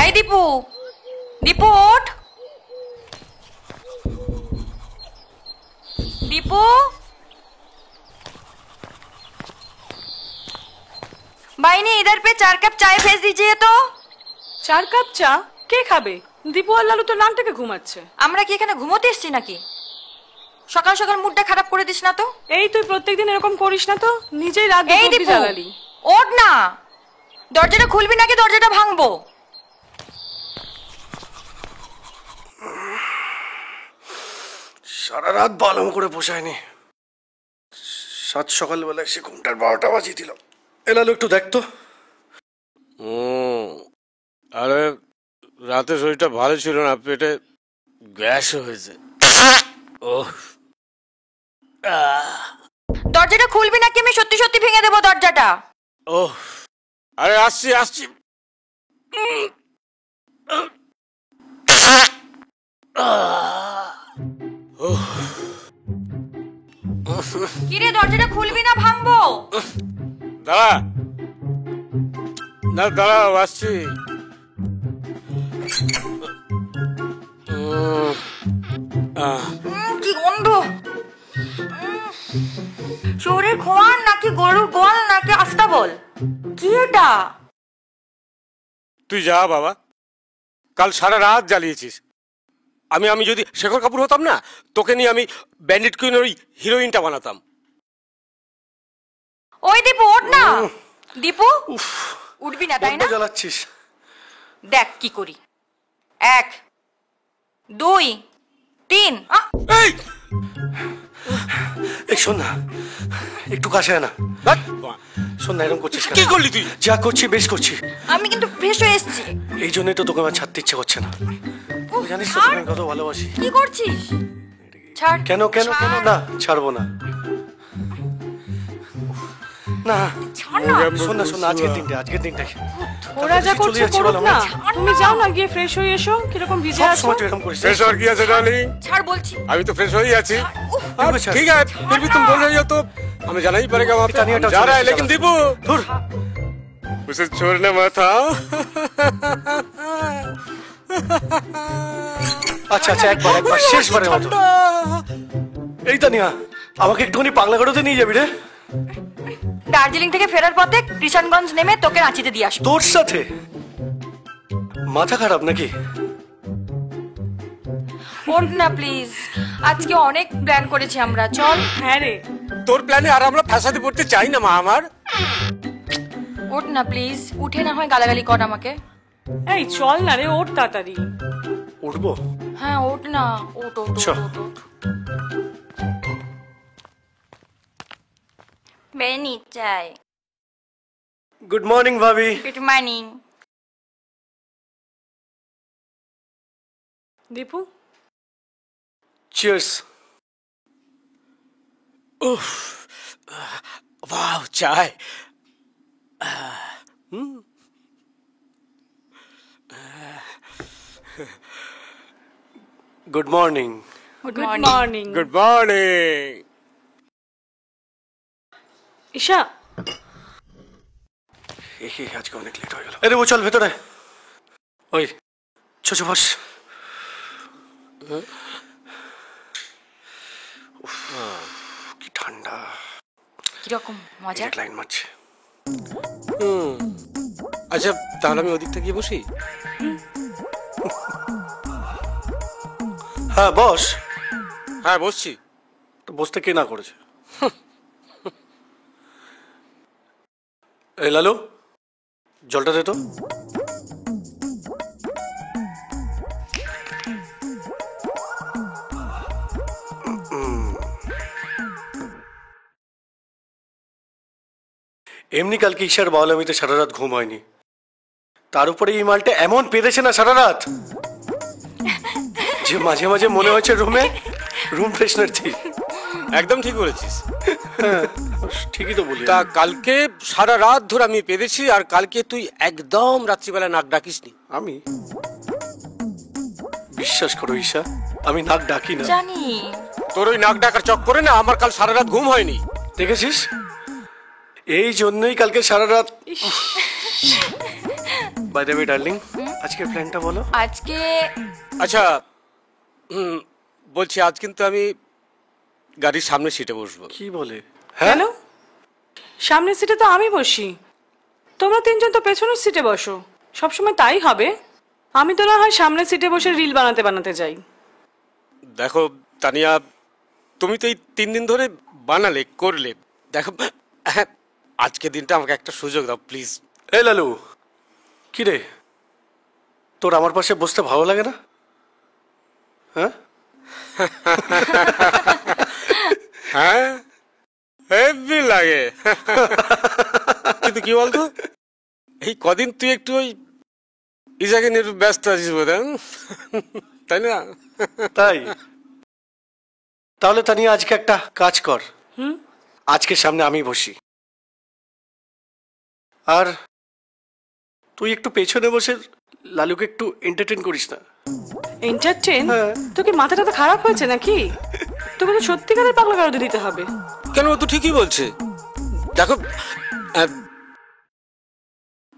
এই দীপু, দীপু ওঠ। दीपू भाई ने इधर पे 4 कप चाय भेज दीजिए तो। 4 কাপ চা কে খাবে? দীপু আর লালু তো লান থেকে ঘুমাচ্ছে। আমরা কি এখানে ঘুমোতে এসেছি নাকি? সকাল সকাল মুডটা খারাপ করে দিস না তো। এই তুই প্রত্যেকদিন এরকম করিস না তো, নিজেই রাত অবধি জ্বালালি। ওঠ না, দরজাটা খুলবি নাকি দরজাটা ভাঙবো? সারা রাত বালাম করে পোষায়নি, সাত সকালবেলা এসে ঘুমটার 12টা বাজিয়ে দিল। এলালো একটু দেখতো। আরে রাতে শরীরটা ভালো ছিল না, পেটে গ্যাস হয়েছে। দরজাটা খুলবি নাকি আমি সত্যি সত্যি ভেঙে দেবো দরজাটা। আরে আসছি আসছি। কিরে দরজাটা খুলবি না ভাঙবো? দাঁড়া না, দাঁড়াও আসছি। কি গন্ধ! শরীর খোয়ান নাকি গরুর গোয়াল নাকি আস্তাবল? কি এটা? তুই যা বাবা, কাল সারা রাত জ্বালিয়েছিস। আমি যদি শেখর কাপুর হতাম না, তোকে নিয়ে আমি ব্যান্ডিট কুইন ওই হিরোইনটা বানাতাম। ওই দীপু ওঠ না। দীপু উঠবি না তাই না? জ্বালাচ্ছিস, দেখ কি করি। 1 2 3। এই শোন না, একটু কাছে না। শোন না, এরকম করছিস কি করলি তুই? যা করছি বেশ করছি। আমি কিন্তু ফ্রেশ হয়ে এসেছি। এই জন্যই তো তোকে আমার ছাড়তে ইচ্ছে করছে না। জানিস তো তোকে কত ভালোবাসি। কি করছিস? ছাড়। কেন কেন কেন না, ছাড়বো না। না শোন না, শোন না, আজকের দিনটা ওরা যা করছে করুক না, তুমি যাও না, গিয়ে ফ্রেশ হয়ে এসো। কিরকম ভিজে আছো? ফ্রেশ হওয়ার কি আছে ডার্লিং? ছাড় বলছি। আমি তো ফ্রেশ হয়েই আছি। ठीक है, फिर भी तुम बोल रही हो तो हमें जाना ही पड़ेगा वहाँ पे। जा रहा है लेकिन दीपू उसे छोड़ने मत। আচ্ছা আচ্ছা, একবার শেষবারের মতো। এই তানিয়া, আমাকে একটুখানি পাগলাগাড়োতে নিয়ে যাবি রে। দার্জিলিং থেকে ফেরার পথে কিষানগঞ্জ নেমে তোকে রাঁচিতে দিয়ে আসবো। তোর সাথে? মাথা খারাপ নাকি? ওঠ না প্লিজ, আজকে অনেক প্ল্যান করেছি আমরা, চল। হ্যাঁ রে, তোর প্ল্যানে আর আমরা ফাঁসাতে পড়তে চাই না মা আমার। ওঠ না প্লিজ, উঠে না হয় গালাগালি কর আমাকে। এই চল না রে, ওঠ তাড়াতাড়ি। উঠবো? হ্যাঁ ওঠ না, ওঠ ওঠ ওঠ ওঠ। বেনি চাই। গুড মর্নিং ভাবি। Good morning. দীপু চিয়ার্স। वाह चाय। Good morning. Good good morning. Morning. Good morning. Isha, আজকে অনেক লেট হয়ে গেল। আরে ও চল ভেতরে। ওই ছোট বস। কি ঠান্ডা, কিরকম মজা? লাইন মারছে। আচ্ছা তাহলে আমি ওদিক থেকে গিয়ে বসি। হ্যাঁ বস। হ্যাঁ বসছি। তো বসতে কে না করেছে? এই লালু, জলটা দে তো। এমনি কালকে ঈশার বাউলামিতে সারা রাত ঘুম হয়নি, তার উপরে এই মালটা এমন পেদেছে না সারা রাত, যে মাঝে মাঝে মনে হচ্ছে রুম ফ্রেশনার দিই। একদম ঠিক বলেছিস। ঠিকই তো বলি। তা কালকে সারা রাত ধরে আমি পেরেছি, আর কালকে তুই একদম রাত্রিবেলা নাক ডাকিসনি। আমি বিশ্বাস করো ঈশা, আমি নাক ডাকি না। জানি। তোর ওই নাক ডাকার চক্করে না আমার কাল সারা রাত ঘুম হয়নি। দেখেছিস, এই জন্যই কালকে সারা রাত। বাই দ্য ওয়ে ডার্লিং, আজকের প্ল্যানটা বলো। আজকে আচ্ছা, বলছি আজ কিন্তু আমি গাড়ির সামনে সিটে বসবো। কি বলে? কেন? সামনের সিটে তো আমি বসি, তোমরা তিনজন তো পেছনের সিটে বসো। সবসময় তাই হবে? আমি তো না হয় সামনের সিটে বসে রিল বানাতে বানাতে যাই। দেখো তানিয়া, তুমি তো এই 3 দিন ধরে বানালে করলে, দেখো আজকে দিনটা আমাকে একটা সুযোগ দাও প্লিজ। এই লালু, কি রে, তোর আমার পাশে বসতে ভালো লাগে না? হ্যাঁ হ্যাঁ, হেভি লাগে। কিন্তু কি বলতো, এই কদিন তুই একটু ওই ইজাকে নিয়ে একটু ব্যস্ত আছিস বোধ হয়, তাই না? তাই? তাহলে তানিয়া আজকে একটা কাজ কর, আজকে সামনে আমি বসি, আর তুই একটু পেছনে বসে লালুকে একটু এন্টারটেইন করিস না। এন্টারটেইন? তোকে মাথাটা তো খারাপ হয়েছে নাকি? তোকে তো সত্যিকারের পাগলা গারদে দিতে হবে। কেন, ও তো ঠিকই বলছে। দেখো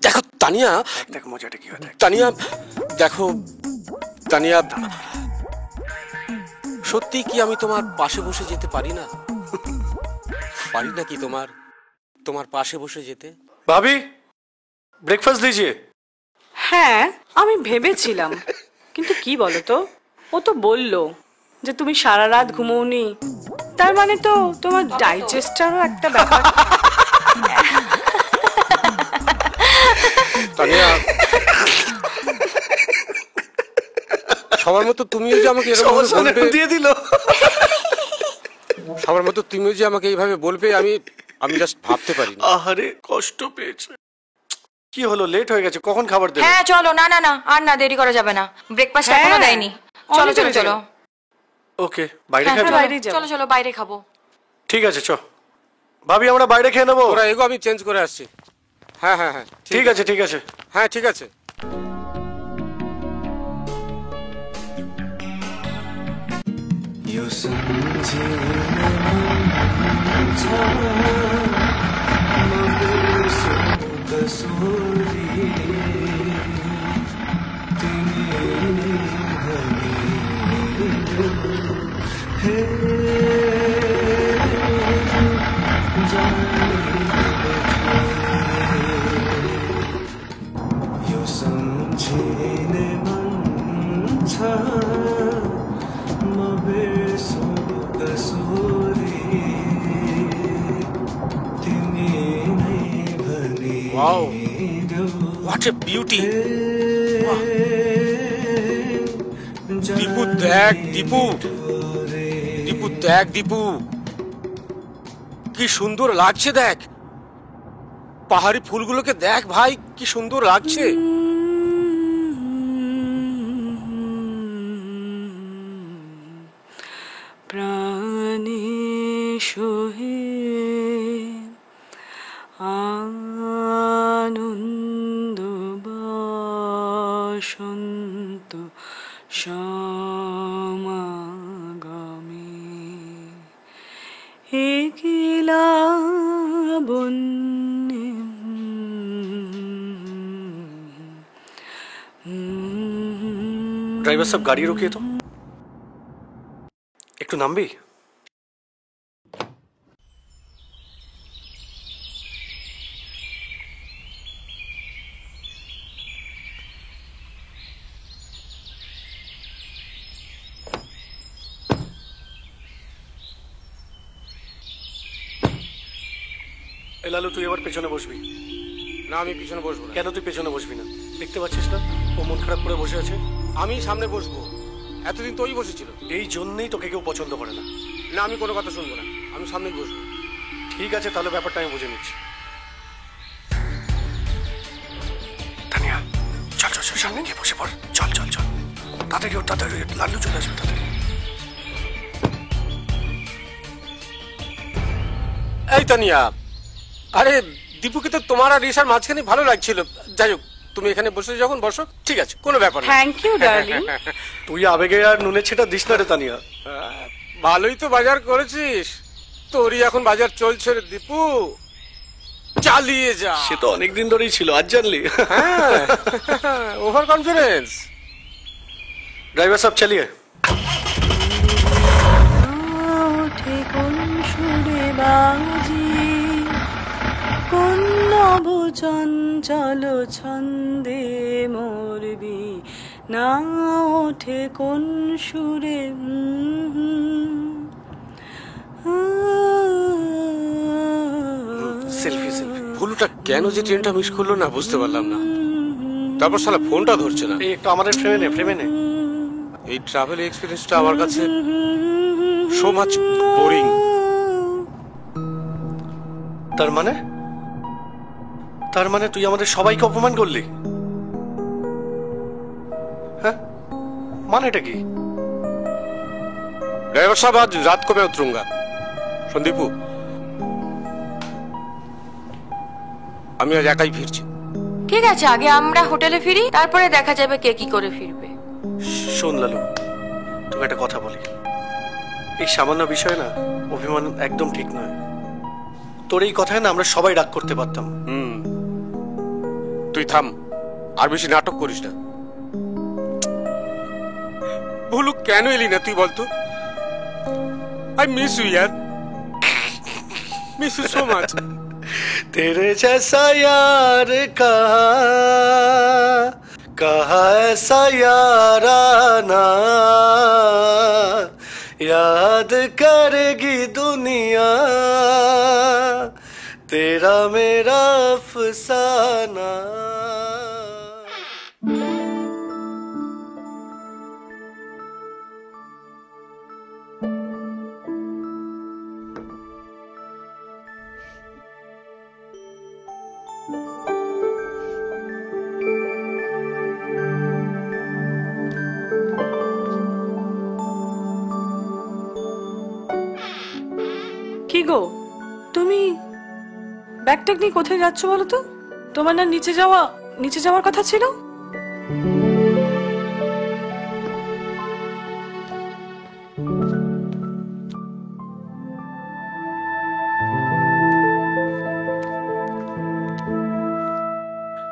দেখো তানিয়া, দেখ মজাটা কি হয়। তানিয়া দেখো, তানিয়া সত্যি কি আমি তোমার পাশে বসে যেতে পারি না? পারি নাকি তোমার পাশে বসে যেতে? ভাবি, ব্রেকফাস্ট দিজিয়ে। হ্যাঁ, আমি ভেবেছিলাম, কিন্তু কি বলতো, ও তো বললো যে তুমি সারা রাত ঘুমোওনি, তার মানে তো তোমার ডাইজেস্টারও একটা ব্যাপার। তানিয়া, সবার মতো তুমিও যে আমাকে এরকম বলবে, দিয়ে দিল। সবার মতো তুমিও যে আমাকে এইভাবে বলবে, আমি জাস্ট ভাবতে পারিনি। আহারে, কষ্ট পেয়েছে। কি হলো, লেট হয়ে গেছে, কখন খাবার দেবে? হ্যাঁ চলো, না না না, আর না, দেরি করা যাবে না, ব্রেকফাস্ট এখনো দেয়নি। চলো চলো চলো। ওকে, বাইরে হ্যাঁ, খাবো? বাইরে যাও। চলো চলো, বাইরে খাবো। ঠিক আছে, চ ভাবি, আমরা বাইরে খেয়ে নেবো। ওরা এগো, আমি চেঞ্জ করে আসছি। হ্যাঁ হ্যাঁ হ্যাঁ, ঠিক আছে ঠিক আছে। হ্যাঁ ঠিক আছে। Wow, what a beauty! Dipu দেখ, দীপু দেখ, দীপু কি সুন্দর লাগছে দেখ, পাহাড়ি ফুলগুলোকে দেখ ভাই, কি সুন্দর লাগছে। প্রাণে সোহে আনন্দ বসন্ত সমাগমে একলা বন্যে। ড্রাইভার সাহেব, গাড়ি রুকিয়ে তো, একটু নামবি? লালু, তুই এবার পেছনে বসবি না, আমি পিছনে বসবো না। কেন তুই পেছনে বসবি না? দেখতে পাচ্ছিস না ও মন খারাপ করে বসে আছে? আমি সামনে বসবো, এতদিন তো ওই বসেছিল। এই জন্যই তোকে কেউ পছন্দ করে না। না, আমি কোনো কথা শুনবো না, আমি সামনেই বসবো। ঠিক আছে, তাহলে ব্যাপারটা আমি বুঝে নিচ্ছি। তানিয়া, সামনে গিয়ে বসে পড়। চল চল চল, তাড়াতাড়ি ওঠ, তাড়াতাড়ি ওঠ, লাল্লু চলে আসবে তাড়াতাড়ি। এই তানিয়া, আরে দীপুকে তো তোমার আর রিসার মাঝখানে ভালো লাগছিল। যাই হোক, তুমি এখানে বসে যখন বসো, ঠিক আছে, কোনো ব্যাপার না। Thank you darling. তুই আবেগে আর নুনের ছেটা দিস না রে তানিয়া। ভালোই তো বাজার করেছিস, তোরই এখন বাজার চলছে রে দীপু, চালিয়ে যা। সে তো অনেকদিন ধরেই ছিল, আজ জানলি? হ্যাঁ, ওভার কনফিডেন্স। ড্রাইভার সাহেব চালিয়ে। ওঠে কোন সুরে বাজি, কোন নব চঞ্চল ছন্দে মরবি না, ওঠে কোন সুরে সেলফি সেলফি। ভুলটা কেন যে ট্রেনটা মিস করলো না বুঝতে পারলাম না। তারপর শালা ফোনটা ধরছে না। এই একটু আমাদের ফ্রেমে নে, ফ্রেমে নে। এই ট্রাভেল এক্সপিরিয়েন্সটা আমার কাছে সো মাচ বোরিং। তার মানে তুই আমাদের সবাইকে অপমান করলি? হ্যাঁ, মানেটা কি? ড্রাইভার সাহেব, আজ রাত কমে উতরুঙ্গা। সন্দীপু, আমি আজ একাই ফিরছি। ঠিক আছে, আগে আমরা হোটেলে ফিরি, তারপরে দেখা যাবে কে কি করে ফিরবে। শোন লালু, তোকে একটা কথা বলি। এই সামান্য বিষয় না অভিমান একদম ঠিক নয়। তোর এই কথায় না আমরা সবাই রাগ করতে পারতাম। তুই থাম, আর বেশি নাটক করিস না। ভুলু, কেন এলি না তুই বলতো? আই মিস ইউ ইয়ার, মিস ইউ সো মাচ। तेरे जैसा यार कहा ऐसा याराना, याद करेगी दुनिया तेरा मेरा अफसाना। কি গো, তুমি ব্যাগটা নিয়ে কোথায় যাচ্ছ বলো তো? তোমার না নিচে যাওয়ার কথা ছিল?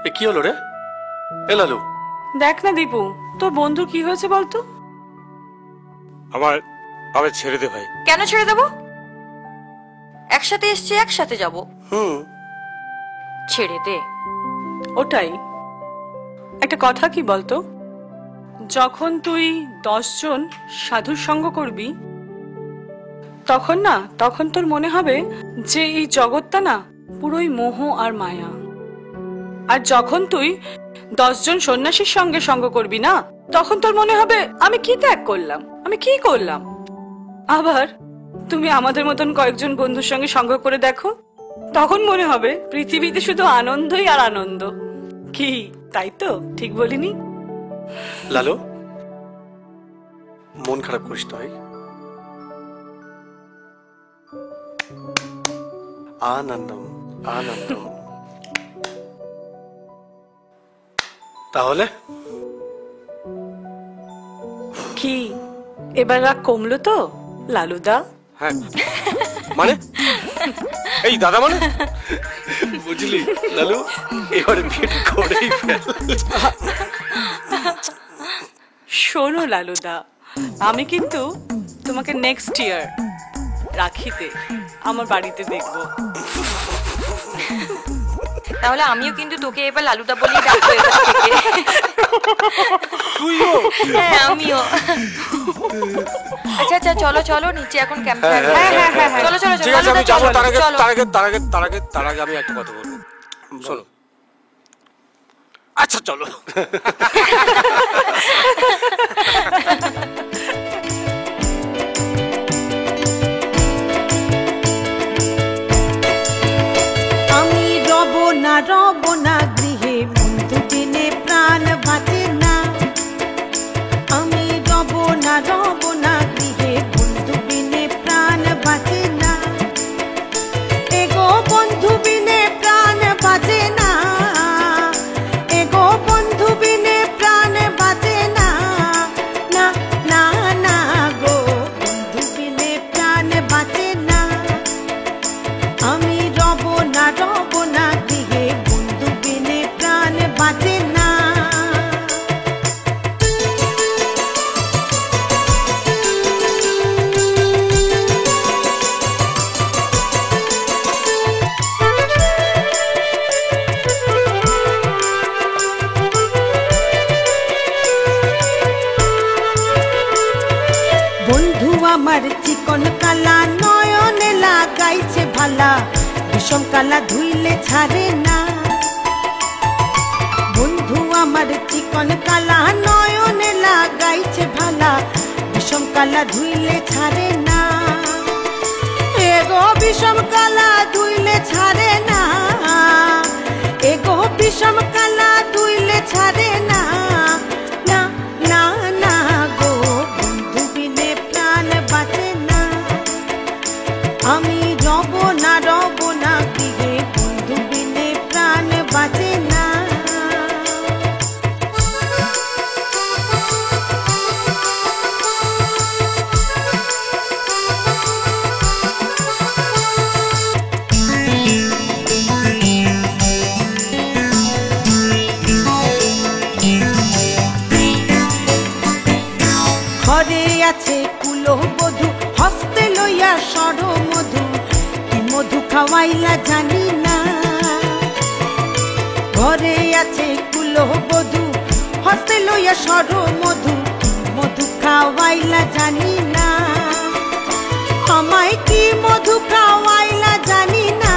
এ কি হলো রে? এ লালু, দেখ না দীপু, তোর বন্ধুর কি হয়েছে বলতো? আমার আবার ছেড়ে দে ভাই। কেন ছেড়ে দেবো? একসাথে এসছি, একসাথে যাব। ছেড়ে দে। ওটাই। একটা কথা কি বলতো, যখন তুই 10 জন সাধুর সঙ্গ করবি তখন তোর মনে হবে যে এই জগৎটা না পুরোই মোহ আর মায়া। আর যখন তুই 10 জন সন্ন্যাসীর সঙ্গে সঙ্গ করবি না, তখন তোর মনে হবে আমি কি ত্যাগ করলাম, আমি কি করলাম। আবার তুমি আমাদের মতন কয়েকজন বন্ধুর সঙ্গে সঙ্গ করে দেখো, তখন মনে হবে পৃথিবীতে শুধু আনন্দই আর আনন্দ। কি তাই তো ঠিক বলিনি? লালু, মন খারাপ করিস তো ভাই। আনন্দম আনন্দম। তাহলে কি এবার রাগ কমলো তো লালুদা? হ্যাঁ, মানে এই দাদা মানে বুঝলি লালু, এবারে বিয়েটা করেই ফেল। শোনো লালুদা, আমি কিন্তু তোমাকে নেক্সট ইয়ার রাখিতে আমার বাড়িতে দেখবো। তাহলে আমিও কিন্তু তোকে এবার লালুদা বলেই ডাকবো এবার থেকে। তুইও? হ্যাঁ, আমিও। আচ্ছা আচ্ছা, চলো চলো নিচে এখন ক্যাম্পফায়ার। চলো চলো ঠিক আছে, আমি যাবো। চলো। তার আগে আমি একটা কথা বলবো, শোনো। আচ্ছা চলো। আমি রব না গৃহে, বন্ধু দিনে প্রাণ বাঁচা। আমার চিকন কালা নয়নে লাগাইছে ভালা, বিষম কালা ধুইলে ছাড়ে না। বন্ধু আমার চিকন কালা নয়নে লাগাইছে ভালা, বিষম কালা ধুইলে ছাড়ে না। এগো বিষম কালা ধুইলে ছাড়ে না, এগো বিষম কালা ধুইলে ছাড়ে না। না না না গো, বন্ধু বিনে প্রাণ বাঁচে না। আমি রব না গৃহে, বন্ধু বিনে প্রাণ বাঁচে না। ঘরে আছে কুলবধূ, হস্তে লইয়া সর মধু, কি মধু খাওয়াইলা জানি না। ঘরে আছে কুলবধূ, হস্তে লইয়া সর মধু, কি মধু খাওয়াইলা জানি না। আমায় কি মধু খাওয়াইলা জানি না,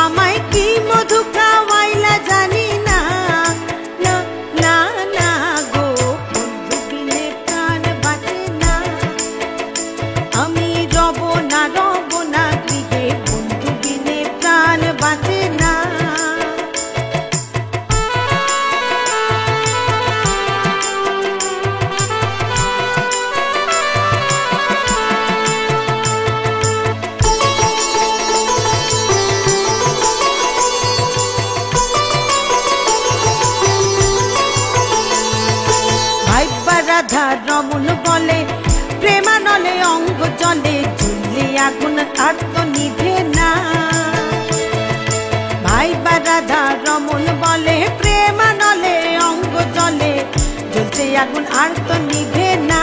আমায় কি মধু খাওয়াইলা জানি না। না না না গো, বন্ধু বিনে প্রাণ বাঁচে না। আমি রব না গৃহে, বন্ধু বিনে প্রাণ বাঁচে না। ভাইবা রাধা রমন বলে, প্রেমানলে অঙ্গ জলে, জ্বললে আগুন আর তো নিভে না। ভাইবা রাধা রমন বলে, প্রেমানলে অঙ্গ জলে, জ্বলছে আগুন আর তো নিভে না।